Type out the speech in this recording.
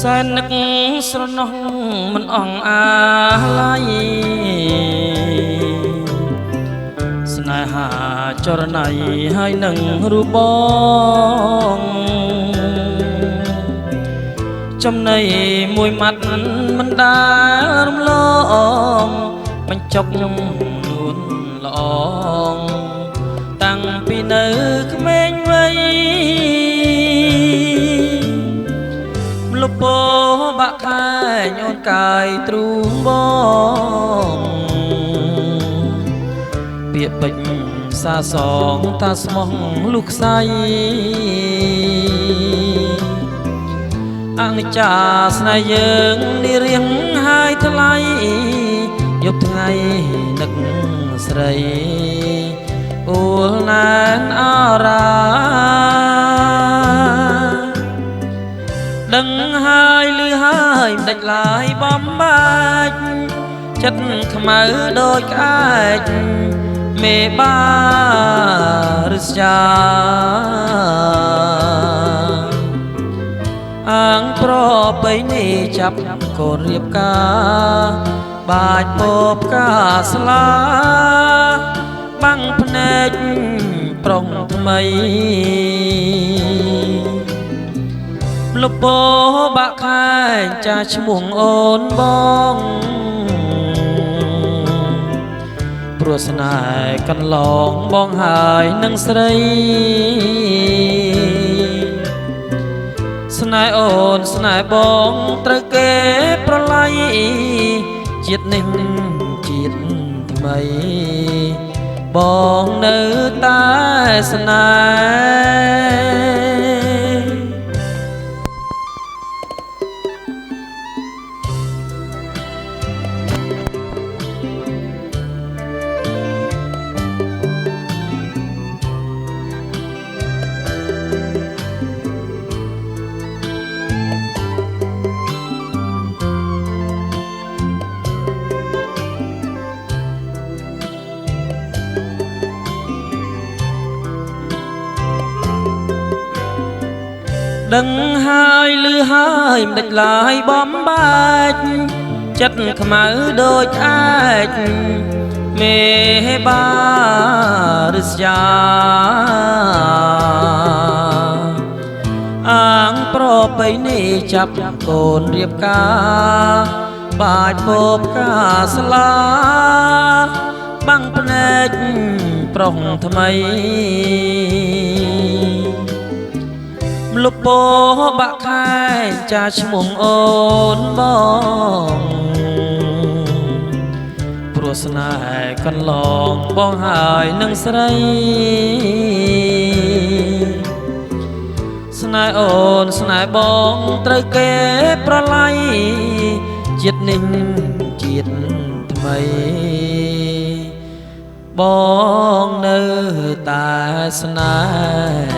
សែននឹកស្រណោះមិនអង្អាឡ័យស្នេហាចរណៃហើយនឹងរូបបងចំណៃមួយម៉ាត់មិនដែលរំលងបញ្ចុកខ្ញុំនួនល្អងតាំងពីនៅក្មេងវ័យលពបាក់ខែងអូនកាយទ្រូងបងពាក្យពេចសាសងតាស្មោះលុកខ្សៃអនិច្ចាស្នេហ៍យើងនេះរៀងហើយថ្លៃយប់ថ្ងៃនឹកស្រីអូលណានអរាដឹងហើយឮហើយមិនដាច់ឡាយបំបាច់ចិត្តខ្មៅដូចក្អែកមេបារស្យាអាងប្របីនេះចាប់កូនរៀបការបាច់ពពកាស្លាបាំងភ្នែកប្រុងថ្មីលពបាក់ខែងចាឈ្មោះអូនបងព្រោះស្នេហ៍កន្លងបងហើយនឹងស្រីស្នេហ៍អូនស្នេហ៍បងត្រូវគេប្រឡ័យជាតិនេះជាតិថ្មីបងនៅតែស្នេហ៍ដឹងហើយឮហើយមិនដាច់ឡាយបំបាច់ចិត្តខ្មៅដូចក្អែកមេបារស្យាអាងប្របីនេះចាប់កូនរៀបការបាច់ពពកាស្លាបាំងភ្នែកប្រុងថ្មីលពបាក់ខែចាឈ្មោះអូនបងព្រោះស្នេហ៍កន្លងបងហើយនឹងស្រីស្នេហ៍អូនស្នេហ៍បងត្រូវគេប្រឡ័យជាតិនេះជាតិថ្មីបងនៅតែស្នេហ៍